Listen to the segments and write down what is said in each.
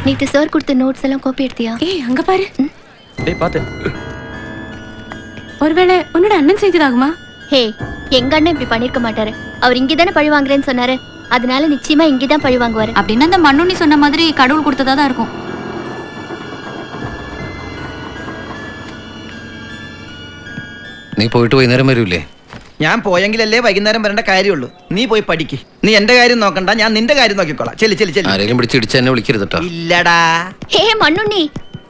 நேத்து சார் கொடுத்த நோட்ஸ் எல்லாம் காப்பி எடுத்தியா? ஏய் அங்க பாரு. டேய் பாத்து. ஒருவேளை உன்னோட அண்ணன் செஞ்சதாகுமா? ஹே, எங்க அண்ணன் இப்படி பண்ணிருக்க மாட்டாரு. அவர் இங்கதானே பழி வாங்குறேன்னு சொன்னாரு. அதனால நிச்சயமா இங்கதான் பழி வாங்குவாரு. அப்படின்னா அந்த மண்ணுண்ணி சொன்ன மாதிரி கடவுள் கொடுத்ததா தான் இருக்கும். നീ പോയിട്ട് വൈകുന്നേരം വരൂലേ? ഞാൻ പോയെങ്കിലല്ലേ വൈകുന്നേരം വരേണ്ട കാര്യമുള്ളൂ. നീ പോയി പഠിക്ക്. നീ എന്റെ കാര്യം നോക്കണ്ട, ഞാൻ നിന്റെ കാര്യം നോക്കിക്കോളാം. ചെല്ലി ചെല്ലി ചെല്ലി. ആരെങ്കിലും പിടിച്ചിടിച്ച് എന്നെ വിളിക്കരുതട്ടോ. ഇല്ലടാ. ഹേ മണ്ണുണ്ണി,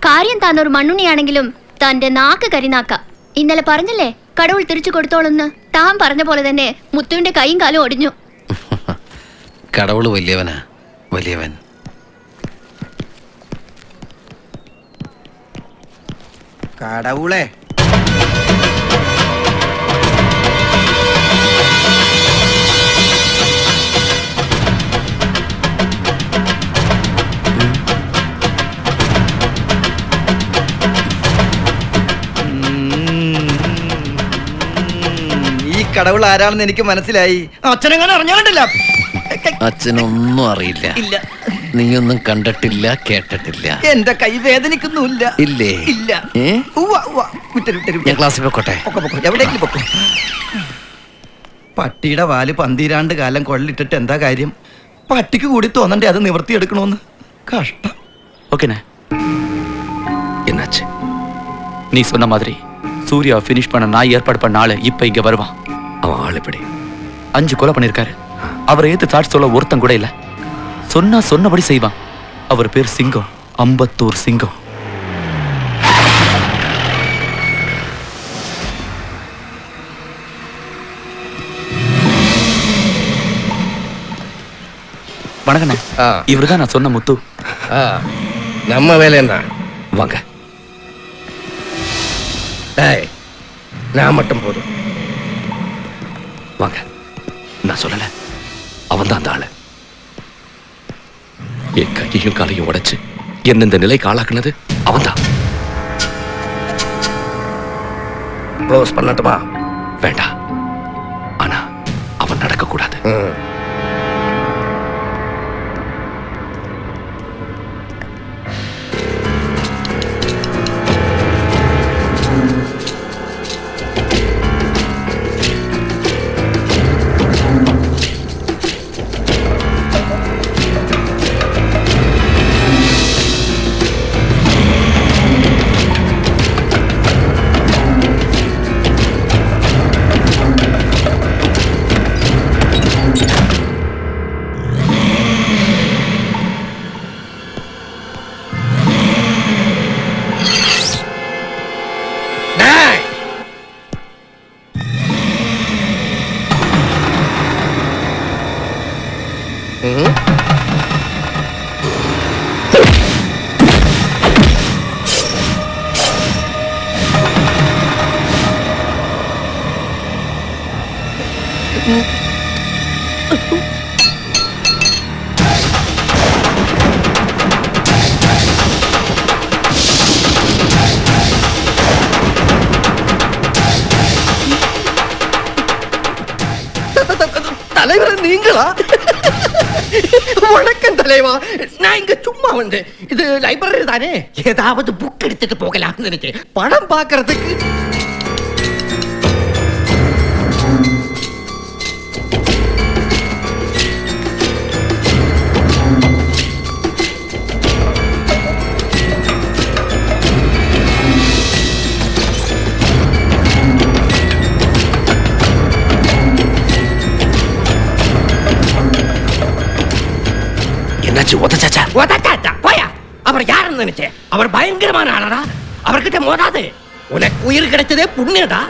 കാര്യം താൻ ഒരു മണ്ണുണ്ണിയാണെങ്കിലും തന്റെ നാക്ക് കരിനാക്ക. ഇന്നലെ പറഞ്ഞല്ലേ കടവുൾ തിരിച്ചു കൊടുത്തോളെന്ന്. താൻ പറഞ്ഞ പോലെ തന്നെ മുത്തുവിന്റെ കൈയും കാലും ഒടിഞ്ഞു. കടവുള് വലിയവനാ, വലിയവൻ. കടവുളെ കടവുൾ ആരാണെന്ന് എനിക്ക് മനസ്സിലായി. അച്ഛനെങ്ങനെ അറിഞ്ഞാണ്ടില്ല. അച്ഛനൊന്നും അറിയില്ല. ഇല്ല. നീയൊന്നും കണ്ടിട്ടില്ല, കേട്ടിട്ടില്ല. എന്റെ കൈ വേദനിക്കുന്നില്ല. ഇല്ലേ? ഇല്ല. ഞാൻ ക്ലാസ്സിൽ പൊക്കോട്ടെ. എവിടെയെങ്കിലും പൊക്കോ. പട്ടിയുടെ വാല് 12 കാലം കൊള്ളിട്ടിട്ട് എന്താ കാര്യം? പട്ടിക്ക് കൂടി തോന്നണ്ടേ അത് നിവർത്തിയെടുക്കണോന്ന്. കഷ്ടം. ஓகேண்ணே, என்னாச்சு? நீ சொன்ன மாதிரி சூர்யா ஃபினிஷ் பண்ண நான் ஏற்பாடு பண்ண ஆளு இப்ப இங்க வருவான். அவன் ஆள் எப்படி? 5 கொலை பண்ணிருக்காரு. அவரை ஏத்து சாட்சி சொல்ல ஒருத்தன் கூட இல்ல. சொன்னா சொன்னபடி செய்வான். அவர் பேர் சிங்கம், அம்பத்தூர் சிங்கம். வணக்கண்ணே, இவருதான் நான் சொன்ன முத்து. நம்ம வேலை என்ன? வாங்க. நான் மட்டும் போதும். வாங்க. நான் சொல்லல, அவன் தான் அந்த ஆளு. என் கையையும் காலையும் உடைச்சு என்ன இந்த நிலைக்கு ஆளாக்குனது அவன் தான். க்ளோஸ் பண்ணட்டுமா? வேண்டாம். ஆனா அவன் நடக்க கூடாது. தலைவர நீங்களா? வணக்கம் தலைவா. நான் இங்க சும்மா வந்தேன். இது லைப்ரரி தானே? ஏதாவது புக் எடுத்துட்டு போகலாம்னு நினைச்சேன். படம் பார்க்கிறதுக்கு. அவர் யாருன்னு நினைச்சேன். அவர் பயங்கரமான ஆளடா. அவர்கிட்ட மோதாது. உனக்கு உயிர் கிடைச்சதே புண்ணியடா.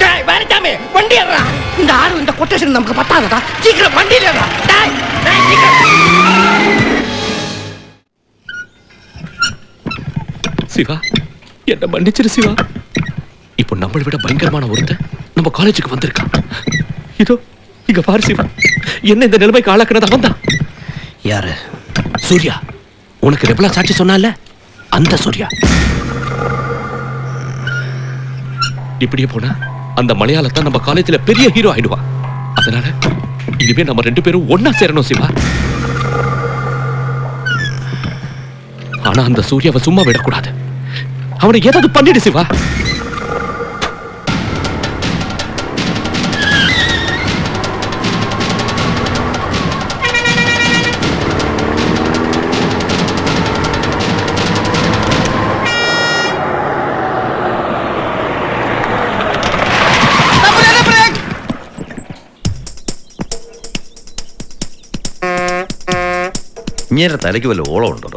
டேய் வேலைச்சாமி, வண்டி ஏறா. இந்த ஆளு இந்த கொட்டேஷன் நமக்கு பத்தாதடா. சீக்கிரம் வண்டியில ஏறா. டேய் டேய் சீக்கிரம். சிவா, என்ன மன்னிச்சிரு சிவா. இப்போ நம்மளை விட பயங்கரமான ஒருத்தன் நம்ம காலேஜுக்கு வந்திருக்கான். இதோ இங்க பாரு சிவா, என்ன இந்த நிலைமைக்கு ஆளாக்குனது அவன் தான். யாரு? சூர்யா. உனக்கு ரெபலா சாட்சி சொன்னால அந்த சூர்யா. இப்படியே போனா அந்த மலையாளத்தான் நம்ம காலேஜ்ல பெரிய ஹீரோ ஆயிடுவான். அதனால இனிமே நம்ம 2 பேரும் ஒன்னா சேரணும் சிவா. ஆனா அந்த சூர்யாவை சும்மா விடக்கூடாது. அவனை ஏதாவது பண்ணிடு சிவா. ഇങ്ങനെ തലയ്ക്ക് വല്ല ഓളം ഉണ്ടോ?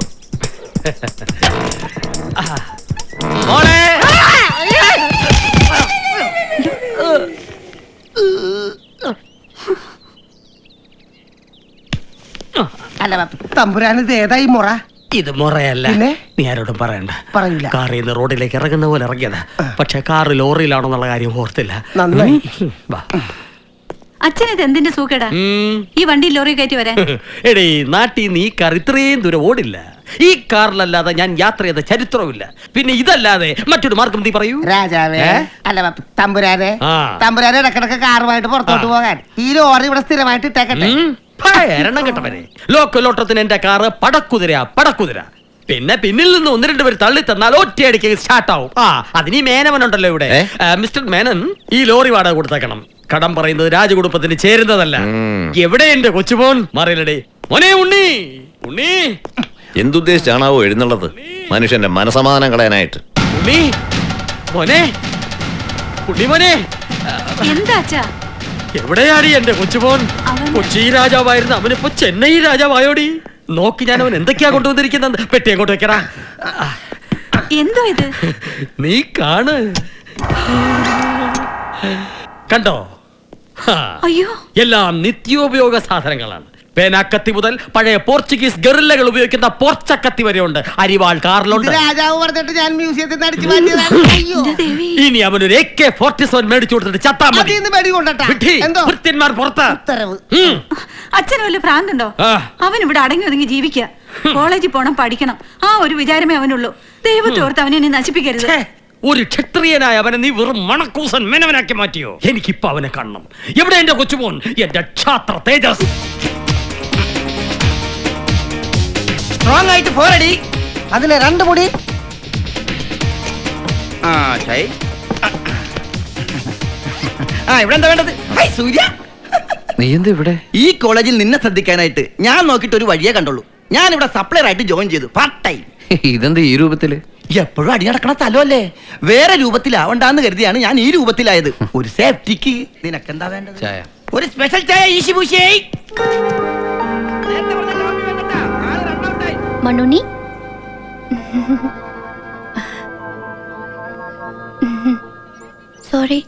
അല്ല തമ്പുരാനിത് ഏതായി മുറ? ഇത് മുറയല്ല. പിന്നെ? നീ ആരോടും പറയണ്ട. പറയൂല. കാറിൽ നിന്ന് റോഡിലേക്ക് ഇറങ്ങുന്ന പോലെ ഇറങ്ങിയതാ. പക്ഷെ കാറ് ലോറിയിലാണെന്നുള്ള കാര്യം ഓർത്തില്ല. നന്നായി. വാ. അച്ഛൻ ഇത് എന്തിന്റെ സൂക്കേടാ ഈ വണ്ടി ലോറി കയറ്റി വരാൻ? എടീ, നാട്ടിൽ നീ കാർ ഇത്രയും ദൂരം ഓടില്ല. ഈ കാറിലല്ലാതെ ഞാൻ യാത്ര ചെയ്ത ചരിത്രമില്ല. പിന്നെ ഇതല്ലാതെ മറ്റൊരു മാർഗം നീ പറയൂ. രാജാവേ, അല്ല തമ്പുരാനെ, ആ. തമ്പുരാനെ ഇടക്കിടക്ക് കാറുമായിട്ട് പുറത്തോട്ട് പോകാൻ ഈ ലോറി ഇവിടെ സ്ഥിരമായിട്ട് ഇട്ടേക്കട്ടെ. എണ്ണം കെട്ടവനെ. ലോക്കലോട്ടത്തിന് എന്റെ കാറ് പടക്കുതിര. പിന്നെ പിന്നിൽ നിന്ന് 1-2 പേര് തള്ളി തന്നാൽ ഒറ്റയടിക്ക് സ്റ്റാർട്ട് ആവും. അതിന് മേനവനുണ്ടല്ലോ ഇവിടെ. മിസ്റ്റർ മേനൻ, ഈ ലോറി വാടക കൊടുത്തേക്കണം. കടം പറയുന്നത് രാജകുടുംബത്തിന് ചേരുന്നതല്ല. എവിടെ എന്റെ കൊച്ചുമോൻ? മാറിയില്ലടേ മോനെ. ഉണ്ണി എന്തുദ്ദേശിച്ചാണാവോ എഴുന്നള്ളത്? മനുഷ്യന്റെ മനസമാധാനം കളയാനായിട്ട്. മോനെ. എന്താ അച്ഛാ? എവിടെയാടി എന്റെ കൊച്ചുമോൻ? കൊച്ചി രാജാവായിരുന്നു, അവനിപ്പോ ചെന്നൈ രാജാവായോടി. നോക്കി ഞാൻ അവൻ എന്തൊക്കെയാ കൊണ്ടുവന്നിരിക്കുന്നത്. പെട്ടി അങ്ങോട്ട് വെക്കടാ. എന്തോ ഇത്? നീ കാണ്. കണ്ടോ? അയ്യോ, എല്ലാം നിത്യോപയോഗ സാധനങ്ങളാണ്. പേനാക്കത്തി മുതൽ പഴയ പോർച്ചുഗീസ് ഗറില്ലകൾ ഉപയോഗിക്കുന്ന പോർച്ചക്കത്തി വരെ ഉണ്ട്. അരിവാൾ കാറിലുണ്ട്. രാജാവ് പറഞ്ഞിട്ട് ഞാൻ മ്യൂസിയത്തിൽ നിന്ന് അടിച്ചു മാറ്റിയതാണ്. അയ്യോ. ഇനി അവനൊരു AK-47 മേടിച്ചു കൊടുത്തിട്ട് ചത്താ മതി. അതിന്ന് വെടി കൊണ്ടട്ടാ. എന്തോ ഭൃത്യന്മാർ പുറത്ത്. ഉത്തരവ്. അച്ഛന് വല്ല ഭ്രാന്തുണ്ടോ? അവൻ ഇവിടെ അടങ്ങി ഒതുങ്ങി ജീവിക്കുക. കോളേജിൽ പോണം, പഠിക്കണം, ആ ഒരു വിചാരമേ അവനുള്ളൂ. ദൈവത്തോർത്ത് അവനെ നീ നശിപ്പിക്കരുത്. ഒരു ക്ഷത്രിയനായ അവനെ നീ വെറും മണക്കൂസൻ മെനവനാക്കി മാറ്റിയോ? എനിക്കിപ്പോ അവനെ കാണണം. എവിടെ എന്റെ കൊച്ചുമോൻ? എന്റെ ക്ഷാത്ര തേജസ്. സ്ട്രോങ് ആയിട്ട് പോരടി. അതിലെ 2 മുടി. ഇവിടെ എന്താ വേണ്ടത്? സൂര്യ, നീ എന്താ ഇവിടെ? ഈ കോളേജിൽ നിന്നെ ശ്രദ്ധിക്കാനായിട്ട് ഞാൻ നോക്കിയിട്ട് ഒരു വഴിയേ കണ്ടുള്ളൂ. ഞാൻ ഇവിടെ സപ്ലയർ ആയിട്ട് ജോയിൻ ചെയ്തു, പാർട്ട് ടൈം. ഇതെന്താ ഈ രൂപത്തില്? എപ്പോഴും അടി നടക്കണ സ്ഥലമല്ലേ, വേറെ രൂപത്തിലാവണ്ടെന്ന് കരുതിയാണ് ഞാൻ ഈ രൂപത്തിലായത്. ഒരു സേഫ്റ്റിക്ക്. നിനക്കെന്താ വേണ്ടത്? ചായ. ഒരു സ്പെഷ്യൽ ചായ ഈശി പൂശിയായി. മണ്ണുണ്ണി, സോറി.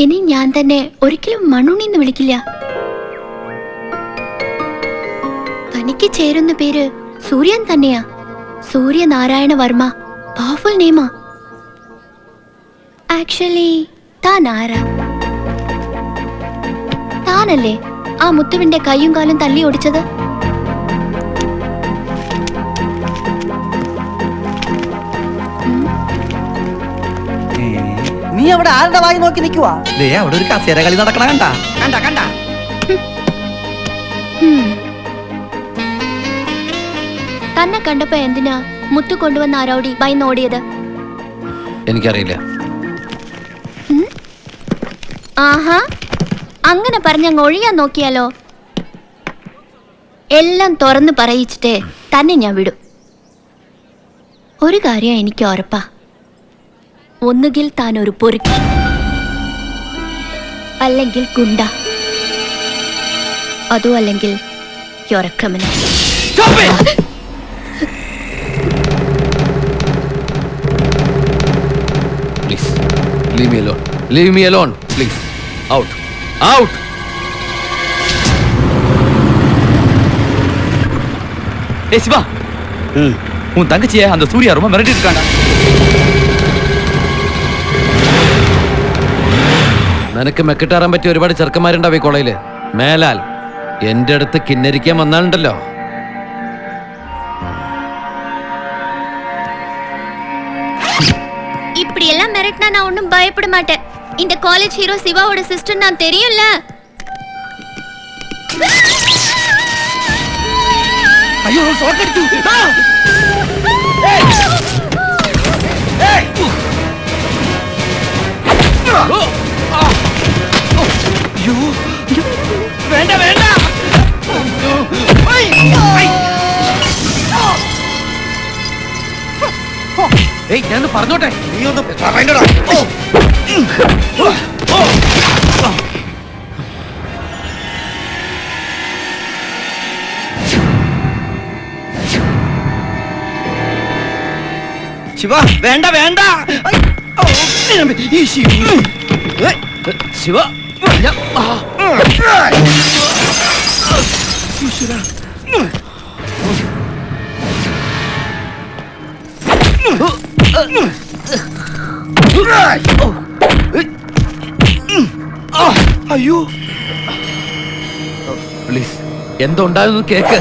ഇനി ഞാൻ തന്നെ ഒരിക്കലും മണ്ണുണ്ണി എന്ന് വിളിക്കില്ല. തനിക്ക് ചേരുന്ന പേര് സൂര്യൻ തന്നെയാ. സൂര്യനാരായണ വർമ്മ. പവർഫുൾ നെയിമാ. ആക്ച്വലി താൻ ആരാ? താനല്ലേ ആ മുത്തുവിന്റെ കൈയും കാലും തല്ലി ഓടിച്ചത്? നീ അവിടെ ആരുടെ വായി നോക്കി നിൽക്കുവാ? അവിടെ ഒരു കസേര കളി നടക്കണ കണ്ട. തന്നെ കണ്ടപ്പോ എന്തിനാ മുത്തു കൊണ്ടുവന്ന ആരോടി ഭയന്നോടിയത്? എനിക്കറിയില്ല. ആഹാ, അങ്ങനെ പറഞ്ഞങ്ങ് ഒഴിയാൻ നോക്കിയാലോ? എല്ലാം തുറന്ന് പറയിച്ചിട്ടേ തന്നെ ഞാൻ വിടും. ഒരു കാര്യം എനിക്ക് ഉറപ്പാ. ഒന്നുകിൽ താൻ ഒരു പൊറുക്കി, അല്ലെങ്കിൽ ഗുണ്ട, അതും അല്ലെങ്കിൽ criminal. Please, leave me alone. Leave me alone, please. Out. Out. ஏய் சிவா, உன் தங்கச்சியை அந்த சூர்யா ரொம்ப மிரட்டிட்டு இருக்காண்டா. നിനക്ക് മെക്കിട്ടാറാൻ പറ്റിയ ഒരുപാട് ചെറുക്കന്മാരുണ്ടാവും ഈ കോളേജില്. മേലാൽ എന്റെ അടുത്ത് കിന്നരിക്കാൻ വന്നാലുണ്ടല്ലോ. இப்படி எல்லாம் மிரட்டினா நான் ஒன்றும் பயப்பட மாட்டேன். இந்த காலேஜ் ஹீரோ சிவாவோட சிஸ்டர் நான் தெரியும்ல. അയ്യോ, ഷോക്ക് അടിച്ചു. വേണ്ട വേണ്ട. ഞാനൊന്ന് പറഞ്ഞോട്ടെ. നീ ഒന്ന് പറയണ്ടടാ. ശിവ വേണ്ട വേണ്ട. ഈ ശിവ അയ്യോ പ്ലീസ് എന്തോ ഉണ്ടായിരുന്നു കേക്ക്.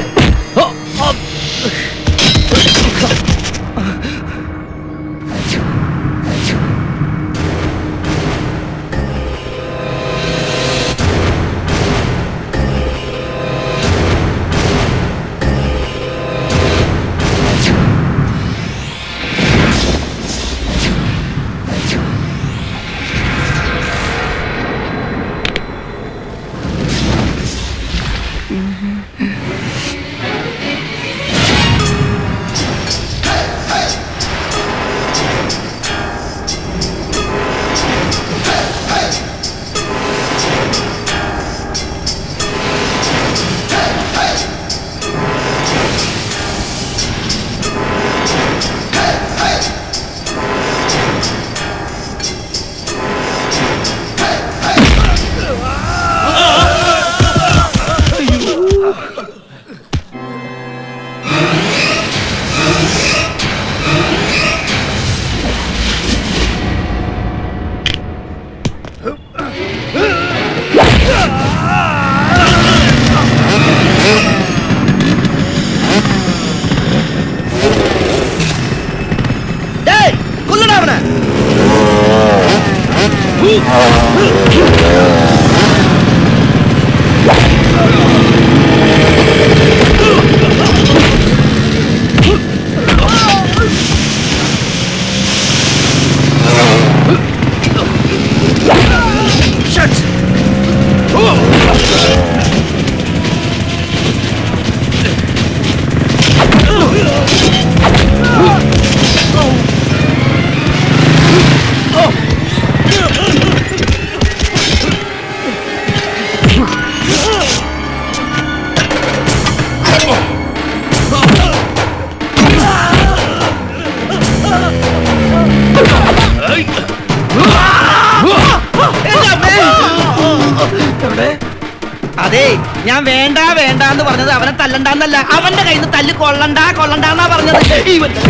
അതെ ഞാൻ വേണ്ട വേണ്ട എന്ന് പറഞ്ഞത് അവനെ തല്ലണ്ടെന്നല്ല, അവന്റെ കയ്യിൽ നിന്ന് തല്ല് കൊള്ളണ്ട കൊള്ളണ്ടെന്നാ പറഞ്ഞത്.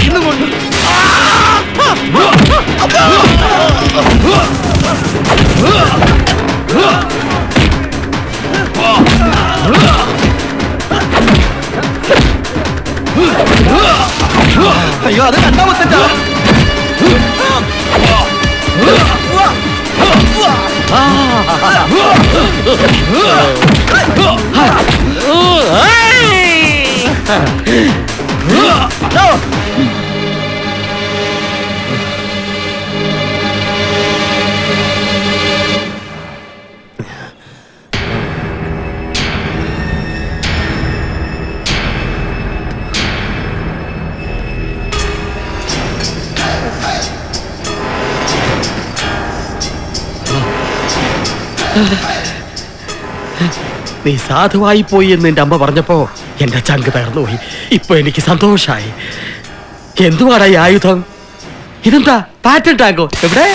ഇന്ന് കൊണ്ട് അയ്യോ അത് കണ്ടാ മുത്തച്ചാ. നീ സാധുവായി പോയി എന്ന് എന്റെ അമ്മ പറഞ്ഞപ്പോ എന്റെ ചങ്ക് തകർന്നുപോയി. ഇപ്പൊ എനിക്ക് സന്തോഷായി. എന്തുവാടാ ഈ ആയുധം? ഇതെന്താ പാറ്റൻ ടാങ്കോ? എവിടെ?